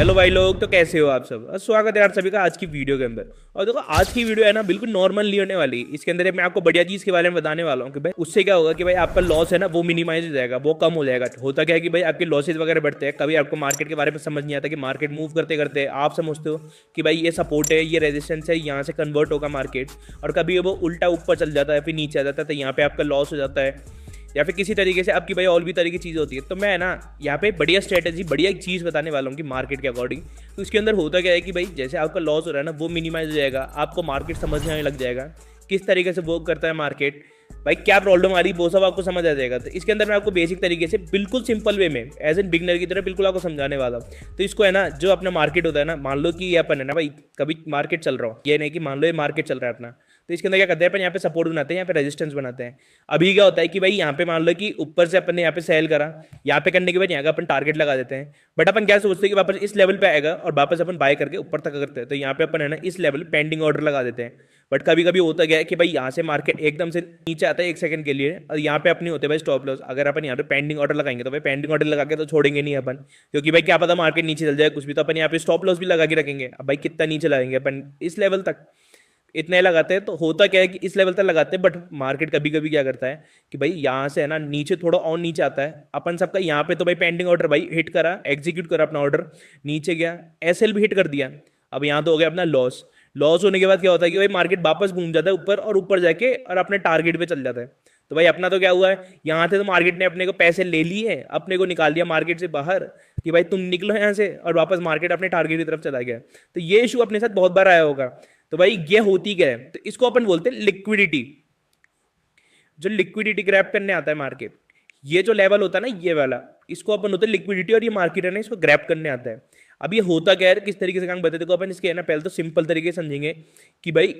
Hello भाई लोग, तो कैसे हो आप सब। स्वागत है यार सभी का आज की वीडियो के अंदर। और देखो आज की वीडियो है ना बिल्कुल नॉर्मल नहीं होने वाली। इसके अंदर मैं आपको बढ़िया चीज़ के बारे में बताने वाला हूँ कि भाई उससे क्या होगा कि भाई आपका लॉस है ना वो मिनिमाइज हो जाएगा, वो कम हो जाएगा। होता क्या है कि भाई आपके लॉसेज वगैरह बढ़ते हैं, कभी आपको मार्केट के बारे में समझ नहीं आता कि मार्केट मूव करते करते आप समझते हो कि भाई ये सपोर्ट है, ये रेजिस्टेंस है, यहाँ से कन्वर्ट होगा मार्केट, और कभी वो उल्टा ऊपर चल जाता है फिर नीचे आ जाता है, तो यहाँ पे आपका लॉस हो जाता है, या फिर किसी तरीके से आपकी भाई और भी तरह की चीज़ होती है। तो मैं ना यहाँ पे बढ़िया स्ट्रेटेजी, बढ़िया एक चीज़ बताने वाला हूँ कि मार्केट के अकॉर्डिंग। तो इसके अंदर होता क्या है कि भाई जैसे आपका लॉस हो रहा है ना वो मिनिमाइज हो जाएगा, आपको मार्केट समझने आने लग जाएगा, किस तरीके से वर्क करता है मार्केट, भाई क्या प्रॉब्लम आ रही वो सब आपको समझ आ जाएगा। तो इसके अंदर मैं आपको बेसिक तरीके से बिल्कुल सिंपल वे में एज एन बिगनर की तरह बिल्कुल आपको समझाने वाला हूँ। तो इसको है ना, जो अपना मार्केट होता है ना, मान लो कि ये अपन है ना भाई, कभी मार्केट चल रहा हो, ये नहीं कि मान लो ये मार्केट चल रहा है अपना, तो इसके अंदर क्या करते हैं अपन, यहाँ पे सपोर्ट बनाते हैं, यहाँ पे रेजिस्टेंस बनाते हैं। अभी क्या होता है कि भाई यहाँ पे मान लो कि ऊपर से अपन ने यहाँ पे सेल करा, यहाँ पे करने के बाद यहाँ का अपन टारगेट लगा देते हैं, बट अपन क्या सोचते हैं कि वापस इस लेवल पे आएगा और वापस अपन बाय करके ऊपर तक करते हैं, तो यहाँ पे अपन है ना इस लेवल पेंडिंग ऑर्डर लगा देते हैं। बट कभी कभी होता गया है कि भाई यहाँ से मार्केट एकदम से नीचे आता है एक सेकंड के लिए, और यहाँ पे अपनी होते हैं भाई स्टॉप लॉस। अगर अपन यहाँ पे पेंडिंग ऑर्डर लगाएंगे तो भाई पेंडिंग ऑर्डर लगा के तो छोड़ेंगे नहीं अपन, क्योंकि भाई क्या पता मार्केट नीचे चल जाए कुछ भी, तो अपन यहाँ पे स्टॉप लॉस भी लगा के रखेंगे। अब भाई कितना नीचे लगाएंगे अपन, इस लेवल तक इतने लगाते हैं। तो होता क्या है कि इस लेवल तक लगाते हैं, बट मार्केट कभी कभी क्या करता है कि भाई यहाँ से है ना नीचे थोड़ा और नीचे आता है अपन सबका, यहाँ पे तो भाई पेंडिंग ऑर्डर भाई हिट करा, एग्जीक्यूट करा अपना ऑर्डर, नीचे गया, एसएल भी हिट कर दिया। अब यहाँ तो हो गया अपना लॉस। लॉस होने के बाद क्या होता है कि भाई मार्केट वापस घूम जाता है ऊपर, और ऊपर जाके और अपने टारगेट पे चल जाता है। तो भाई अपना तो क्या हुआ है, यहाँ से तो मार्केट ने अपने को पैसे ले लिए, अपने को निकाल दिया मार्केट से बाहर कि भाई तुम निकलो यहाँ से, और वापस मार्केट अपने टारगेट की तरफ चला गया। तो ये इशू अपने साथ बहुत बार आया होगा। तो भाई ये होती क्या है, तो इसको अपन बोलते हैं लिक्विडिटी। जो लिक्विडिटी ग्रैब करने आता है मार्केट, ये जो लेवल होता है ना ये वाला, इसको अपन होता है लिक्विडिटी, और ये मार्केट है ना इसको ग्रैब करने आता है। अब ये होता क्या है, किस तरीके से काम करते हैं, देखो अपन इसके है ना पहले तो सिंपल तरीके से समझेंगे कि भाई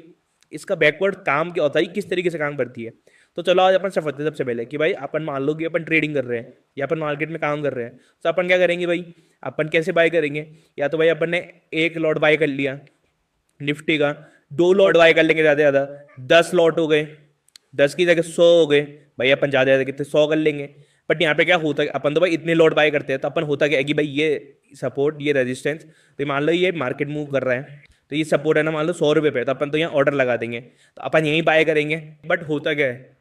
इसका बैकवर्ड काम क्या होता है, किस तरीके से काम करती है। तो चलो आज अपन समझते हैं सबसे पहले कि भाई अपन मान लो कि अपन ट्रेडिंग कर रहे हैं या अपन मार्केट में काम कर रहे हैं, तो अपन क्या करेंगे भाई, अपन कैसे बाय करेंगे। या तो भाई अपन ने एक लॉट बाय कर लिया निफ्टी का, दो लॉट बाय कर लेंगे ज्यादा ज्यादा, 10 लॉट हो गए, 10 की जगह 100 हो गए, भाई अपन ज्यादा ज्यादा कितने 100 कर लेंगे। बट यहाँ पे क्या होता है, अपन तो भाई इतने लॉट बाय करते हैं, तो अपन होता क्या है कि भाई ये सपोर्ट, ये रेजिस्टेंस, तो मान लो ये मार्केट मूव कर रहा है, तो ये सपोर्ट है ना मान लो 100 रुपये पे, तो अपन तो यहाँ ऑर्डर लगा देंगे, तो अपन यहीं बाय करेंगे। बट होता क्या है,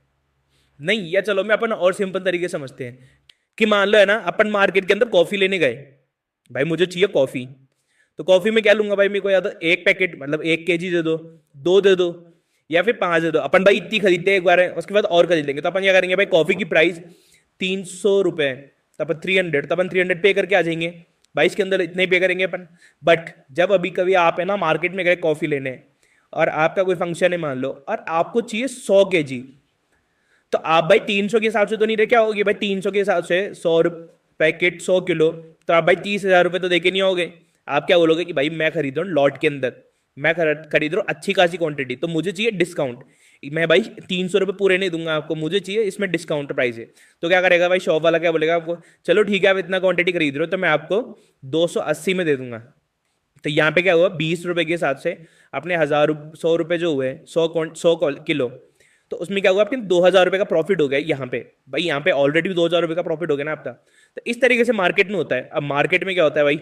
नहीं, या चलो मैं अपन और सिंपल तरीके से समझते हैं कि मान लो है ना अपन मार्केट के अंदर कॉफी लेने गए, भाई मुझे चाहिए कॉफी, तो कॉफी में क्या लूंगा भाई, मेरे को या तो एक पैकेट मतलब 1 kg दे दो, दो दे दो, या फिर 5 दे दो। अपन भाई इतनी खरीदते हैं एक बार है, उसके बाद और खरीद लेंगे। तो अपन क्या करेंगे भाई, कॉफी की प्राइस 300 रुपये, तो अपन 300, तो अपन 300 पे करके आ जाएंगे भाई, इसके अंदर इतने पे करेंगे अपन। बट जब अभी कभी आप है ना मार्केट में गए कॉफी लेने, और आपका कोई फंक्शन है मान लो, और आपको चाहिए 100 kg, तो आप भाई 300 के हिसाब से तो नहीं, क्या होगी भाई 300 के हिसाब से 100 पैकेट 100 किलो, तो आप भाई 30,000 रुपये तो देके नहीं होगे। आप क्या बोलोगे कि भाई मैं खरीद रहा हूँ लॉट के अंदर, मैं खरीद रहा हूँ अच्छी खासी क्वांटिटी, तो मुझे चाहिए डिस्काउंट, मैं भाई 300 रुपये पूरे नहीं दूंगा आपको, मुझे चाहिए इसमें डिस्काउंट प्राइस है। तो क्या करेगा भाई शॉप वाला, क्या बोलेगा आपको, चलो ठीक है आप इतना क्वांटिटी खरीद रहे हो तो मैं आपको 280 में दे दूंगा। तो यहाँ पे क्या हुआ, 20 रुपए के हिसाब से अपने 100 रुपये जो हुए, 100 किलो, तो उसमें क्या हुआ, आपके 2,000 रुपये का प्रॉफिट हो गया यहाँ पे। भाई यहाँ पे ऑलरेडी 2,000 रुपये का प्रॉफिट हो गया ना आपका। तो इस तरीके से मार्केट में होता है। अब मार्केट में क्या होता है भाई,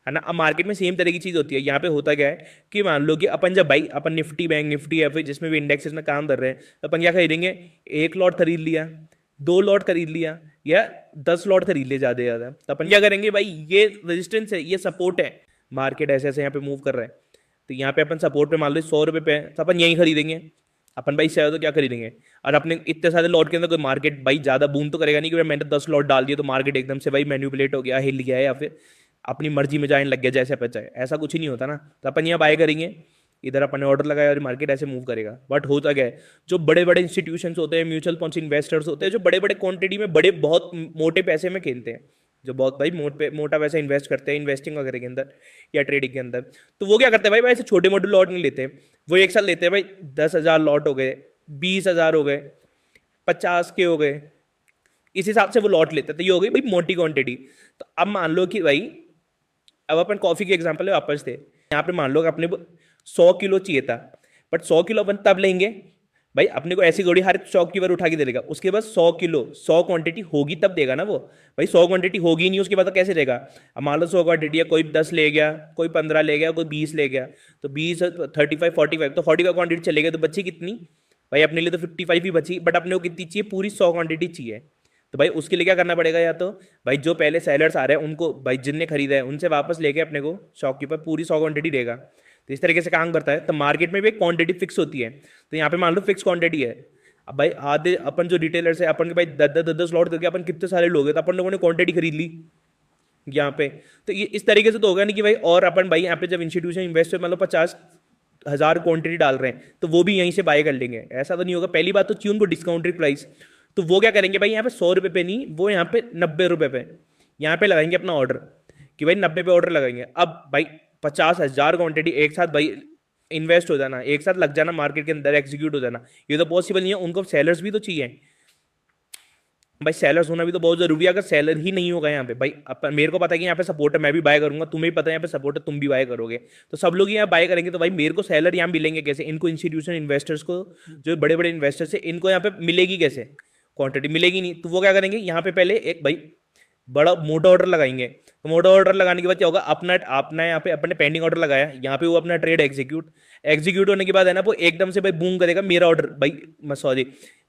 है ना, अब मार्केट में सेम तरह की चीज होती है। यहाँ पे होता क्या है कि मान लो कि अपन जब भाई अपन निफ्टी, बैंक निफ्टी, या फिर जिसमें भी इंडेक्सेस में काम कर रहे हैं, तो अपन क्या खरीदेंगे, एक लॉट खरीद लिया, 2 लॉट खरीद लिया, या 10 लॉट खरीद लिया ज्यादा से ज्यादा। तो अपन क्या करेंगे भाई, ये रेजिस्टेंस है, ये सपोर्ट है, मार्केट ऐसे ऐसे यहाँ पे मूव कर रहा है, तो यहाँ पे अपन सपोर्ट पे मान लो 100 रुपये पे है, तो अपन यहीं खरीदेंगे। अपन भाई से तो क्या खरीदेंगे, और अपने इतने सारे लॉट के अंदर कोई मार्केट भाई ज्यादा बूम तो करेगा नहीं कि भाई मैंने 10 लॉट डाल दिए तो मार्केट एकदम से भाई मैन्युपुलेट हो गया, हिल गया है, या फिर अपनी मर्जी में जाने लग गया जैसे अपन चाहे, ऐसा कुछ ही नहीं होता ना। तो अपन यहाँ बाय करेंगे, इधर अपन ने ऑर्डर लगाया और मार्केट ऐसे मूव करेगा। बट होता क्या है, जो बड़े बड़े इंस्टीट्यूशंस होते हैं, म्यूचुअल फंड्स इन्वेस्टर्स होते हैं, जो बड़े बड़े क्वांटिटी में बड़े बहुत मोटे पैसे में खेलते हैं, जो बहुत भाई मोटा पैसा इन्वेस्ट करते हैं इन्वेस्टिंग वगैरह के अंदर या ट्रेडिंग के अंदर, तो वो क्या करते हैं भाई ऐसे छोटे मोटे लॉट नहीं लेते, वो एक साथ लेते हैं भाई 10,000 लॉट हो गए, 20,000 हो गए, 50 के हो गए, इस हिसाब से वो लॉट लेते हैं। तो ये हो गई भाई मोटी क्वांटिटी। तो अब मान लो कि भाई, अब अपन कॉफी के एग्जांपल में वापस थे, यहाँ पे मान लो कि अपने 100 किलो चाहिए था, बट 100 किलो अपन तब लेंगे भाई अपने को ऐसी घोड़ी हर स्टॉक कीपर उठा के दे देगा, उसके बाद 100 किलो 100 क्वांटिटी होगी तब देगा ना वो। भाई 100 क्वांटिटी होगी नहीं उसके बाद तो कैसे देगा। अब मान लो 100 क्वांटिटी है, कोई 10 ले गया, कोई 15 ले गया, कोई 20 ले गया, तो 20 35 45, तो 45 क्वांटिटी चलेगी तो बची कितनी भाई, अपने लिए तो 55 ही बची, बट अपने को कितनी चाहिए, पूरी 100 क्वांटिटी चाहिए। तो भाई उसके लिए क्या करना पड़ेगा, या तो भाई जो पहले सेलर्स आ रहे हैं उनको, भाई जिनने खरीदा है उनसे वापस लेके अपने को शॉपकीपर पूरी 100 क्वांटिटी देगा। तो इस तरीके से काम करता है। तो मार्केट में भी एक क्वांटिटी फिक्स होती है, तो यहाँ पे मान लो फिक्स क्वांटिटी है। अब भाई आधे अपन जो रिटेलर्स है, अपन के भाई 10-10 लॉट करके अपन कितने सारे लोग हैं, तो अपन लोगों ने क्वांटिटी खरीद ली यहाँ पे। तो ये इस तरीके से तो होगा नहीं कि भाई, और अपन भाई यहाँ पे जब इंस्टीट्यूशन इन्वेस्टर मतलब 50,000 क्वांटिटी डाल रहे हैं तो वो भी यहीं से बाय कर लेंगे, ऐसा तो नहीं होगा। पहली बात तो चाहिए उनको डिस्काउंटेड प्राइस, तो वो क्या करेंगे भाई, यहाँ पे 100 रुपये पे नहीं, वो यहाँ पे 90 रुपये पे यहाँ पे लगाएंगे अपना ऑर्डर, कि भाई 90 पे ऑर्डर लगाएंगे। अब भाई 50,000 क्वांटिटी एक साथ भाई इन्वेस्ट हो जाना, एक साथ लग जाना मार्केट के अंदर, एग्जीक्यूट हो जाना, ये तो पॉसिबल नहीं है। उनको सेलर्स भी तो चाहिए भाई, सेलर्स होना भी तो बहुत जरूरी है। अगर सेलर ही नहीं होगा यहाँ पे भाई, मेरे को पता है कि यहाँ पे सपोर्ट है, मैं भी बाय करूंगा, तुम्हें भी पता है यहाँ पे सपोर्ट है, तुम भी बाय करोगे, तो सब लोग यहाँ बाय करेंगे, तो भाई मेरे को सेलर यहाँ मिलेंगे कैसे, इनको इंस्टीट्यूशन इन्वेस्टर्स को, जो बड़े बड़े इन्वेस्टर्स है, इनको यहाँ पे मिलेगी कैसे, क्वांटिटी मिलेगी नहीं। तो वो क्या करेंगे, यहाँ पे पहले एक भाई बड़ा मोटा ऑर्डर लगाएंगे। तो मोटा ऑर्डर लगाने के बाद क्या होगा, अपना अपना यहाँ पे अपने पेंडिंग ऑर्डर लगाया, यहाँ पे वो अपना ट्रेड एग्जीक्यूट होने के बाद है ना, वो एकदम से भाई बूम करेगा मेरा ऑर्डर, भाई सॉरी,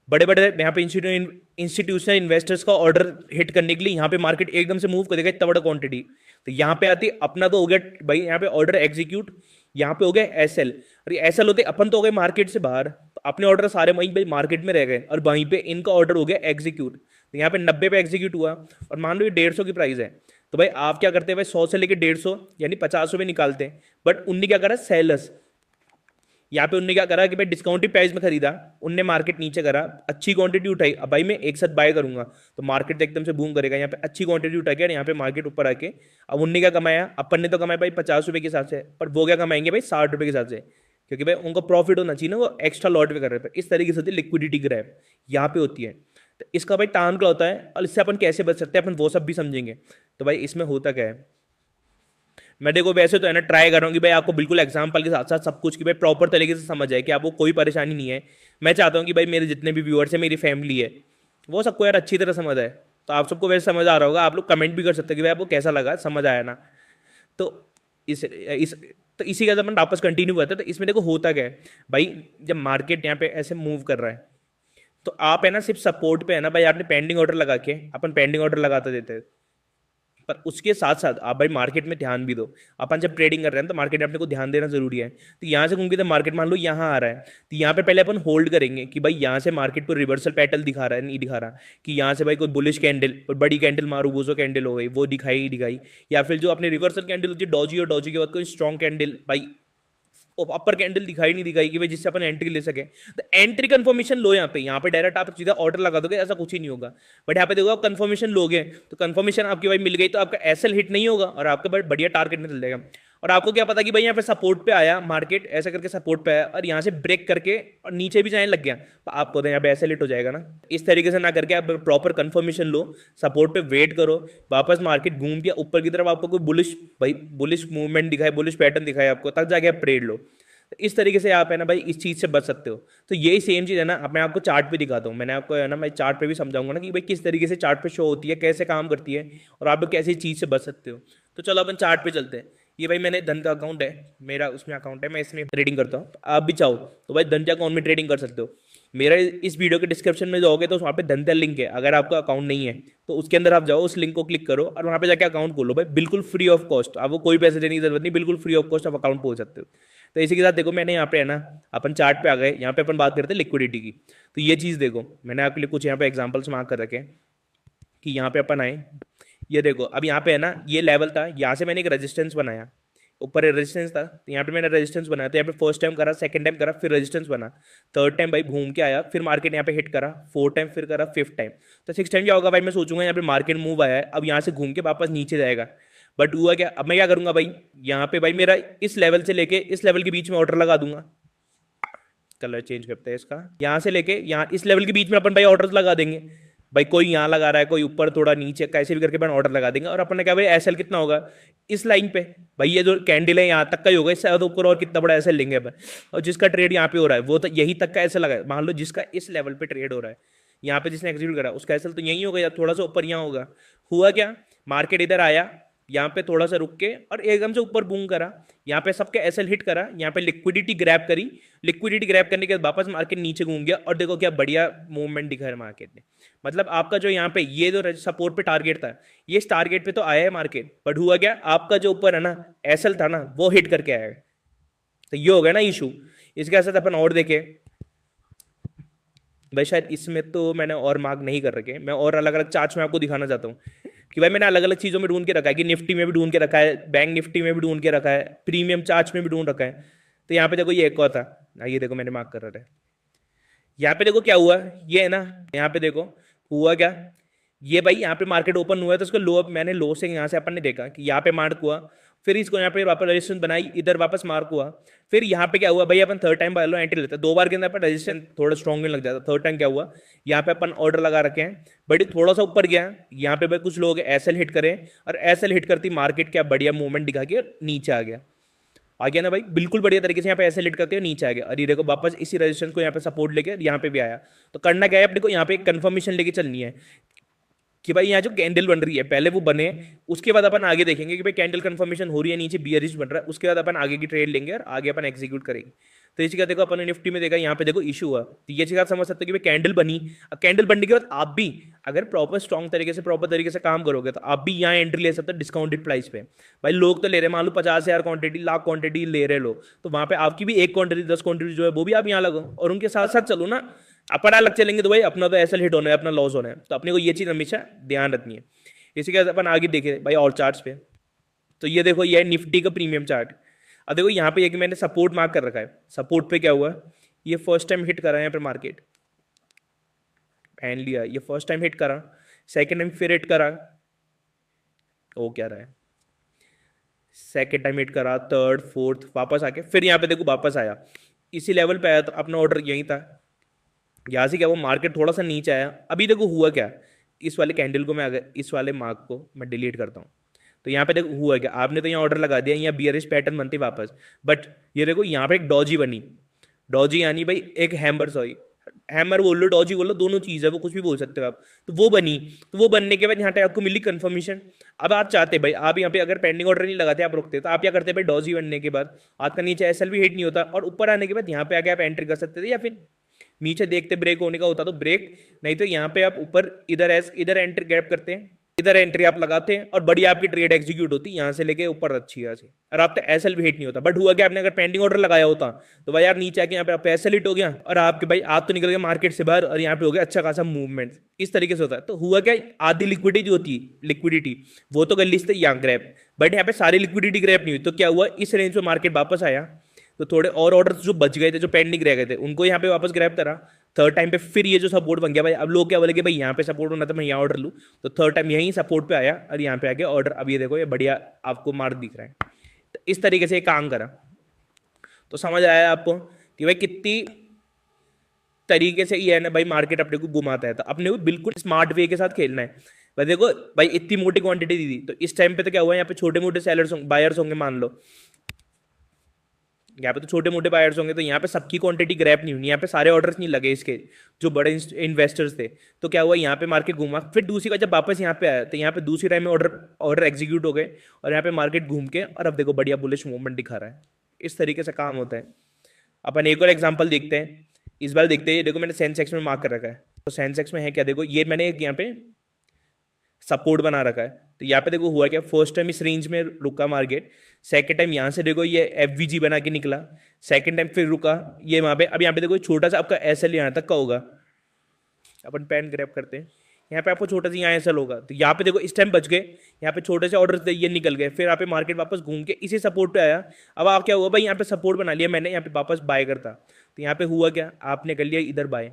बड़े बड़े यहाँ पे इंस्टीट्यूशनल इन्वेस्टर्स का ऑर्डर हिट करने के लिए यहाँ पे मार्केट एकदम से मूव करेगा इतना बड़ा क्वांटिटी। तो यहाँ पे आती अपना तो हो गया भाई, यहाँ पे ऑर्डर एग्जीक्यूट, यहाँ पे हो गया एसएल, और ये एसएल होते अपन तो हो गए मार्केट से बाहर, तो अपने ऑर्डर सारे वहीं भाई मार्केट में रह गए, और वहीं पे इनका ऑर्डर हो गया एग्जीक्यूट। तो यहाँ पे 90 पे एग्जीक्यूट हुआ, और मान लो ये 150 की प्राइस है, तो भाई आप क्या करते हैं भाई, 100 से लेके 150 यानी 50 रुपये निकालते हैं। बट उनने क्या करा, सेलर्स यहाँ पे उनने क्या करा कि भाई डिस्काउंटेड प्राइस में खरीदा, उनने मार्केट नीचे करा, अच्छी क्वांटिटी उठाई, अब भाई मैं एक साथ बाय करूंगा तो मार्केट एकदम से बूम करेगा, यहाँ पे अच्छी क्वांटिटी उठा के यहाँ पे मार्केट ऊपर आके, अब उनने क्या कमाया, अपन ने तो कमाया भाई 50 रुपये के हिसाब से, पर वो क्या कमाएंगे भाई 60 रुपये के हिसाब से, क्योंकि भाई उनको प्रॉफिट होना चाहिए ना, वो एक्स्ट्रा लॉट पे कर रहे हैं। इस तरीके से होती है लिक्विडिटी ग्रैब, यहाँ पे होती है। तो इसका भाई टाइम क्या होता है, और इससे अपन कैसे बच सकते हैं, अपन वो सब भी समझेंगे। तो भाई इसमें होता क्या है, मैं देखो वैसे तो है ना ट्राई कर रहा हूँ कि भाई आपको बिल्कुल एग्जाम्पल के साथ साथ सब कुछ की भाई प्रॉपर तरीके से समझ आए, कि आपको कोई परेशानी नहीं है। मैं चाहता हूँ कि भाई मेरे जितने भी व्यूअर्स हैं, मेरी फैमिली है, वो सबको यार अच्छी तरह समझ आए। तो आप सबको वैसे समझ आ रहा होगा, आप लोग कमेंट भी कर सकते हैं कि भाई आपको कैसा लगा, समझ आया ना। तो इस तो इसी का जब अपन वापस कंटिन्यू करते हैं, तो इसमें देखो होता क्या है भाई, जब मार्केट यहाँ पे ऐसे मूव कर रहा है, तो आप है ना सिर्फ सपोर्ट पे है ना भाई, आपने पेंडिंग ऑर्डर लगा के, अपन पेंडिंग ऑर्डर लगाते देते हैं, पर उसके साथ साथ आप भाई मार्केट में ध्यान भी दो। अपन जब ट्रेडिंग कर रहे हैं तो मार्केट में अपने को ध्यान देना जरूरी है। तो यहाँ से घूम के तो मार्केट मान लो यहाँ आ रहा है, तो यहाँ पे पहले अपन होल्ड करेंगे कि भाई यहाँ से मार्केट को रिवर्सल पैटर्न दिखा रहा है, नहीं दिखा रहा, कि यहाँ से भाई कोई बुलिश कैंडल और बड़ी कैंडल मारू बोझो कैंडल हो गई, वो दिखाई, या फिर जो अपने रिवर्सल कैंडल होती है डॉजी, और डॉजी के बाद कोई स्ट्रॉन्ग कैंडल भाई अपर कैंडल नहीं दिखाई कि भाई जिससे अपन एंट्री ले सके, तो एंट्री कंफर्मेशन लो। यहाँ पे डायरेक्ट आप सीधा ऑर्डर लगा दोगे, ऐसा कुछ ही नहीं होगा। बट यहाँ पे देखो आप कंफर्मेशन लोगे, तो कंफर्मेशन आपकी भाई मिल गई, तो आपका एसएल हिट नहीं होगा और आपका बड़ा बढ़िया टारगेट निकल जाएगा। और आपको क्या पता कि भाई यहाँ पे सपोर्ट पे आया मार्केट, ऐसा करके सपोर्ट पे आया, और यहाँ से ब्रेक करके और नीचे भी जाने लग गया, तो आपको तो यहाँ पे ऐसे लेट हो जाएगा ना। इस तरीके से ना करके आप प्रॉपर कंफर्मेशन लो, सपोर्ट पे वेट करो, वापस मार्केट घूम के ऊपर की तरफ आपको कोई बुलिश मूवमेंट दिखाए, बुलिश पैटर्न दिखाए आपको, तब जाके आप ट्रेड लो। तो इस तरीके से आप है ना भाई इस चीज़ से बच सकते हो। तो यही सेम चीज़ है ना, अब मैं आपको चार्ट पे दिखाता हूँ, मैंने आपको है ना मैं चार्ट पे भी समझाऊंगा ना कि भाई किस तरीके से चार्ट पे शो होती है, कैसे काम करती है, और आप लोग कैसी चीज़ से बच सकते हो। तो चलो अपन चार्ट पे चलते हैं। ये भाई मैंने धन का अकाउंट है, मेरा उसमें अकाउंट है, मैं इसमें ट्रेडिंग करता हूँ। आप भी चाहो तो भाई धन के अकाउंट में ट्रेडिंग कर सकते हो। मेरा इस वीडियो के डिस्क्रिप्शन में जाओगे तो वहाँ पे धनतेल लिंक है, अगर आपका अकाउंट नहीं है तो उसके अंदर आप जाओ, उस लिंक को क्लिक करो और वहाँ पे जाके अकाउंट खोलो भाई, बिल्कुल फ्री ऑफ कॉस्ट, आपको कोई पैसे देने की जरूरत नहीं, बिल्कुल फ्री ऑफ कॉस्ट आप अकाउंट खोल सकते हो। तो इसी के साथ देखो मैंने यहाँ पे है ना, अपन चार्ट पे आ गए, यहाँ पे अपन बात करते हैं लिक्विडिटी की। तो ये चीज़ देखो, मैंने आपके लिए कुछ यहाँ पे एग्जाम्पल्स मार्क कर रखे कि यहाँ पे अपन आए, ये देखो अब यहाँ पे है ना ये लेवल था, यहाँ से मैंने एक रेजिस्टेंस बनाया, ऊपर रेजिस्टेंस था, तो यहाँ पे मैंने रेजिस्टेंस बनाया, तो यहाँ पे फर्स्ट टाइम करा, सेकंड टाइम करा, फिर रेजिस्टेंस बना, थर्ड टाइम भाई घूम के आया, फिर मार्केट यहाँ पे हिट करा, फोर्थ टाइम फिर करा, फिफ्थ टाइम, तो सिक्स टाइम क्या होगा भाई, मैं सोचूंगा यहाँ पे मार्केट मूव आया है, अब यहाँ से घूम के वापस नीचे जाएगा। बट हुआ क्या, अब मैं क्या करूंगा भाई, यहाँ पे भाई मेरा इस लेवल से लेके इस लेवल के बीच में ऑर्डर लगा दूंगा, कलर चेंज करते हैं इसका, यहाँ से लेके यहाँ इस लेवल के बीच में अपन भाई ऑर्डर लगा देंगे। भाई कोई यहाँ लगा रहा है, कोई ऊपर थोड़ा नीचे, कैसे भी करके अपन ऑर्डर लगा देंगे। और अपन ने क्या भाई एसएल कितना होगा, इस लाइन पे भाई ये जो कैंडल है यहाँ तक का ही होगा, इससे ज्यादा ऊपर और कितना बड़ा ऐसे लेंगे अपन। और जिसका ट्रेड यहाँ पे हो रहा है वो तो यही तक का ऐसे लगा है। मान लो जिसका इस लेवल पे ट्रेड हो रहा है, यहाँ पे जिसने एग्जीक्यूट करा उसका एसएल तो यही होगा या थोड़ा सा ऊपर यहाँ होगा। हुआ क्या, मार्केट इधर आया, यहाँ पे थोड़ा सा रुक के और एकदम से ऊपर बूम करा, यहाँ पे सबके एसएल हिट करा, यहाँ पे लिक्विडिटी ग्रैब करी, लिक्विडिटी ग्रैब करने के बाद वापस मार्केट नीचे घूम गया और देखो क्या बढ़िया मूवमेंट दिखा है मार्केट ने। मतलब आपका जो यहाँ पे ये जो सपोर्ट पे टारगेट था, ये इस टारगेट पे तो आया है मार्केट, बट हुआ क्या, आपका जो ऊपर है ना एसएल था ना वो हिट करके आया है। तो ये हो गया ना इशू। इसके साथ अपन और देखे भाई, शायद इसमें तो मैंने और मार्क नहीं कर रखे, मैं और अलग अलग चार्ट्स में आपको दिखाना चाहता हूँ कि भाई मैंने अलग अलग चीज़ों में ढूंढ के रखा है, कि निफ्टी में भी ढूंढ के रखा है, बैंक निफ्टी में भी ढूंढ के रखा है, प्रीमियम चार्ट्स में भी ढूंढ रखा है। तो यहाँ पे देखो ये एक और था, ये देखो मैंने मार्क कर रखा है। यहाँ पे देखो क्या हुआ, ये है ना, यहाँ पे देखो हुआ क्या, ये भाई यहाँ पे मार्केट ओपन हुआ है तो उसको लो, मैंने लो से यहाँ से अपन ने देखा कि यहाँ पे मार्क हुआ, फिर इसको यहाँ पे वापस रजिस्ट्रेशन बनाई, इधर वापस मार्क हुआ, फिर यहाँ पे क्या हुआ भाई, अपन थर्ड टाइम बाय लो एंट्री लेते हैं, 2 बार के अंदर अपन रजिस्ट्रेशन थोड़ा स्ट्रॉन्ग लग जाता है। थर्ड टाइम क्या हुआ, यहाँ पे अपन ऑर्डर लगा रखे हैं, बट थोड़ा सा ऊपर गया, यहाँ पे भाई कुछ लोग एसएल हिट करें और एसएल हिट करती मार्केट क्या बढ़िया मूवमेंट दिखा के नीचे आ गया ना भाई, बिल्कुल बढ़िया तरीके से यहाँ पे ऐसे लिट करते हैं नीचे आ गया। और ये देखो वापस इसी रजिस्टेंस को यहाँ पे सपोर्ट लेके यहाँ पे भी आया। तो करना क्या है अपने को, यहाँ पे एक कंफर्मेशन लेके चलनी है कि भाई यहाँ जो कैंडल बन रही है पहले वो बने, उसके बाद अपन आगे देखेंगे कि भाई कैंडल कंफर्मेशन हो रही है, नीचे बियरिश बन रहा है, उसके बाद अपन आगे की ट्रेड लेंगे और आगे अपन एग्जीक्यूट करेंगे। तो इसी का देखो अपन ने निफ्टी में देखा, यहाँ पे देखो इशू हुआ, तो ये चीज आप समझ सकते हो कि भाई कैंडल बनी, कैंडल बनने के बाद आप भी अगर प्रॉपर स्ट्रॉन्ग तरीके से प्रॉपर तरीके से काम करोगे तो आप भी यहाँ एंट्री ले सकते हो डिस्काउंटेड प्राइस पे। भाई लोग तो ले रहे हैं, मान लो 50,000 क्वांटिटी, लाख क्वांटिटी ले रहे लोग, तो वहां पे आपकी भी 1 क्वांटिटी 10 क्वांटिटी जो है वो भी आप यहाँ लगो और उनके साथ साथ चलो ना। अपन अलग चलेंगे तो भाई अपना तो ऐसा हिट होना है, अपना लॉस होना है, तो अपने को ये चीज हमेशा ध्यान रखनी है। इसी के बाद अपन आगे देखे भाई और चार्ट्स पे, तो ये देखो ये निफ्टी का प्रीमियम चार्ट। अब देखो यहाँ पे ये कि मैंने सपोर्ट मार्क कर रखा है, सपोर्ट पे क्या हुआ, ये फर्स्ट टाइम हिट करा यहाँ पे मार्केट, पहन लिया, ये फर्स्ट टाइम हिट करा, सेकेंड टाइम फिर हिट करा, वो क्या रहा है, सेकेंड टाइम हिट करा, थर्ड फोर्थ, वापस आके फिर यहाँ पे देखो वापस आया, इसी लेवल पे आया, तो अपना ऑर्डर यही था। यहाँ से क्या वो मार्केट थोड़ा सा नीचे आया, अभी देखो हुआ क्या, इस वाले कैंडल को मैं अगर इस वाले मार्क को मैं डिलीट करता हूँ तो यहाँ पे देखो हुआ क्या, आपने तो यहाँ ऑर्डर लगा दिया, यहाँ बियरिश पैटर्न बनती वापस, बट ये देखो यहाँ पे एक डॉजी बनी, डॉजी यानी भाई एक हैमर, सॉरी हैमर बोल लो डॉजी बोल लो, दोनों चीज़ है, वो कुछ भी बोल सकते हो आप। तो वो बनी, तो वो बनने के बाद यहाँ पे आपको मिली कंफर्मेशन। अब आप चाहते भाई, आप यहाँ पे अगर पेंडिंग ऑर्डर नहीं लगाते, आप रुकते, तो आप क्या करते भाई, डॉजी बनने के बाद आपका नीचे एसएल भी हिट नहीं होता और ऊपर आने के बाद यहाँ पे आके आप एंट्री कर सकते थे, या फिर नीचे देखते ब्रेक होने का होता तो ब्रेक, नहीं तो यहाँ पे आप ऊपर इधर एंट्री गैप करते हैं, इधर एंट्री आप लगाते हैं और बढ़िया आपकी ट्रेड एग्जीक्यूट होती है यहाँ से लेके ऊपर अच्छी यहाँ से, और आपका एसएल भी हिट नहीं होता। बट हुआ क्या, आपने अगर पेंडिंग ऑर्डर लगाया होता तो भाई यार नीचे आके यहाँ पे आपका एसएल हिट हो गया और आपके भाई आप तो निकल गए मार्केट से बाहर और यहाँ पे हो गया अच्छा खासा मूवमेंट, इस तरीके से होता है। तो हुआ क्या, आधी लिक्विडिटी जो होती है, लिक्विडिटी वो तो कर ली थी यहाँ ग्रैप, बट यहाँ पे सारी लिक्विडिटी ग्रैप नहीं हुई, तो क्या हुआ, इस रेंज में मार्केट वापस आया, तो थोड़े और ऑर्डर जो बच गए थे, जो पेंडिंग रह गए थे, उनको यहाँ पे वापस ग्रैब करा। थर्ड टाइम पे फिर ये जो सपोर्ट बन गया भाई, अब लोग क्या बोले कि भाई यहाँ पे सपोर्ट होना था, मैं यहाँ ऑर्डर लूँ, तो थर्ड टाइम यहीं सपोर्ट पे आया और यहाँ पे आके ऑर्डर, अब ये देखो ये बढ़िया आपको मार्क दिख रहा है। तो इस तरीके से काम करा, तो समझ आया आपको कि भाई कितनी तरीके से ये है ना भाई मार्केट अपने को घुमाता है। तो अपने को बिल्कुल स्मार्ट वे के साथ खेलना है। भाई देखो भाई इतनी मोटी क्वांटिटी दी थी, तो इस टाइम पे तो क्या हुआ, यहाँ पे छोटे मोटे सेलर्स बायर्स होंगे, मान लो यहाँ पे तो छोटे मोटे बायर्स होंगे, तो यहाँ पे सबकी क्वांटिटी ग्रैप नहीं हुई, यहाँ पे सारे ऑर्डर्स नहीं लगे इसके जो बड़े इन्वेस्टर्स थे। तो क्या हुआ, यहाँ पे मार्केट घूमा, फिर दूसरी बार जब वापस यहाँ पे आया तो यहाँ पे दूसरी टाइम में ऑर्डर एग्जीक्यूट हो गए और यहाँ पे मार्केट घूम के और अब देखो बढ़िया बुलिश मूवमेंट दिखा रहा है। इस तरीके से काम होता है। अपन एक और एग्जाम्पल देखते हैं, इस बार देखते हैं। देखो मैंने सेंसेक्स में मार्क कर रखा है, तो सेंसेक्स में है क्या, देखो ये मैंने एक यहाँ पे सपोर्ट बना रखा है, तो यहाँ पे देखो हुआ क्या, फर्स्ट टाइम इस रेंज में रुका मार्केट, सेकंड टाइम यहाँ से देखो ये एफवीजी बना के निकला, सेकंड टाइम फिर रुका ये वहाँ पे, अब यहाँ पे देखो छोटा सा आपका एसएल यहाँ तक का होगा, अपन पेन ग्रैब करते हैं, यहाँ पे आपको छोटा सा यहाँ एसएल होगा, तो यहाँ पे देखो इस टाइम बच गए, यहाँ पे छोटे से ऑर्डर ये निकल गए, फिर यहाँ पे मार्केट वापस घूम के इसी सपोर्ट पे आया। अब आप क्या हुआ भाई, यहाँ पे सपोर्ट बना लिया मैंने, यहाँ पे वापस बाय करता, तो यहाँ पे हुआ क्या, आपने कर लिया इधर बाय,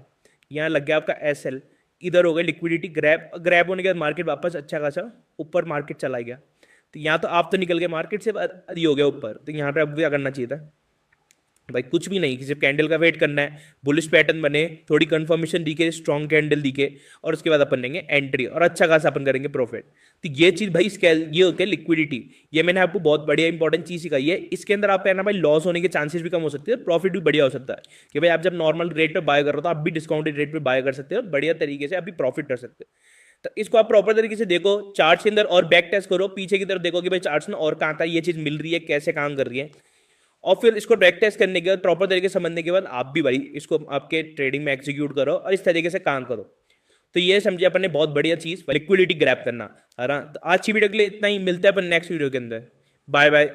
यहाँ लग गया आपका एसएल, इधर हो गया लिक्विडिटी ग्रैब होने के बाद मार्केट वापस अच्छा खासा ऊपर मार्केट चला गया। तो यहाँ तो आप तो निकल गए मार्केट से, ये हो गया ऊपर, तो यहाँ पे अब क्या करना चाहिए था, भाई कुछ भी नहीं, सिर्फ कैंडल का वेट करना है, बुलिश पैटर्न बने, थोड़ी कंफर्मेशन दिखे, स्ट्रॉन्ग कैंडल दिखे, और उसके बाद अपन लेंगे एंट्री और अच्छा खासा अपन करेंगे प्रॉफिट। तो ये चीज भाई स्केल ये होती है लिक्विडिटी। ये मैंने आपको बहुत बढ़िया इंपॉर्टेंट चीज सिखाई है। इसके अंदर आप है ना भाई लॉस होने के चांसेस भी कम हो सकते हैं, प्रॉफिट भी बढ़िया हो सकता है कि भाई आप जब नॉर्मल रेट पे बाय कर रहे हो तो आप भी डिस्काउंटेड रेट पे बाय कर सकते हो, बढ़िया तरीके से आप भी प्रॉफिट कर सकते हो। तो इसको आप प्रॉपर तरीके से देखो चार्ट के अंदर और बैक टेस्ट करो, पीछे की तरफ देखो कि भाई चार्ट्स में और कहाँ था ये चीज मिल रही है, कैसे काम कर रही है, और फिर इसको बैक टेस्ट करने के बाद प्रॉपर तरीके से समझने के बाद आप भी भाई इसको आपके ट्रेडिंग में एग्जीक्यूट करो और इस तरीके से काम करो। तो ये समझे अपन ने बहुत बढ़िया चीज लिक्विडिटी ग्रैब करना है ना। तो आज की वीडियो के लिए इतना ही, मिलते हैं अपन नेक्स्ट वीडियो के अंदर। Bye bye.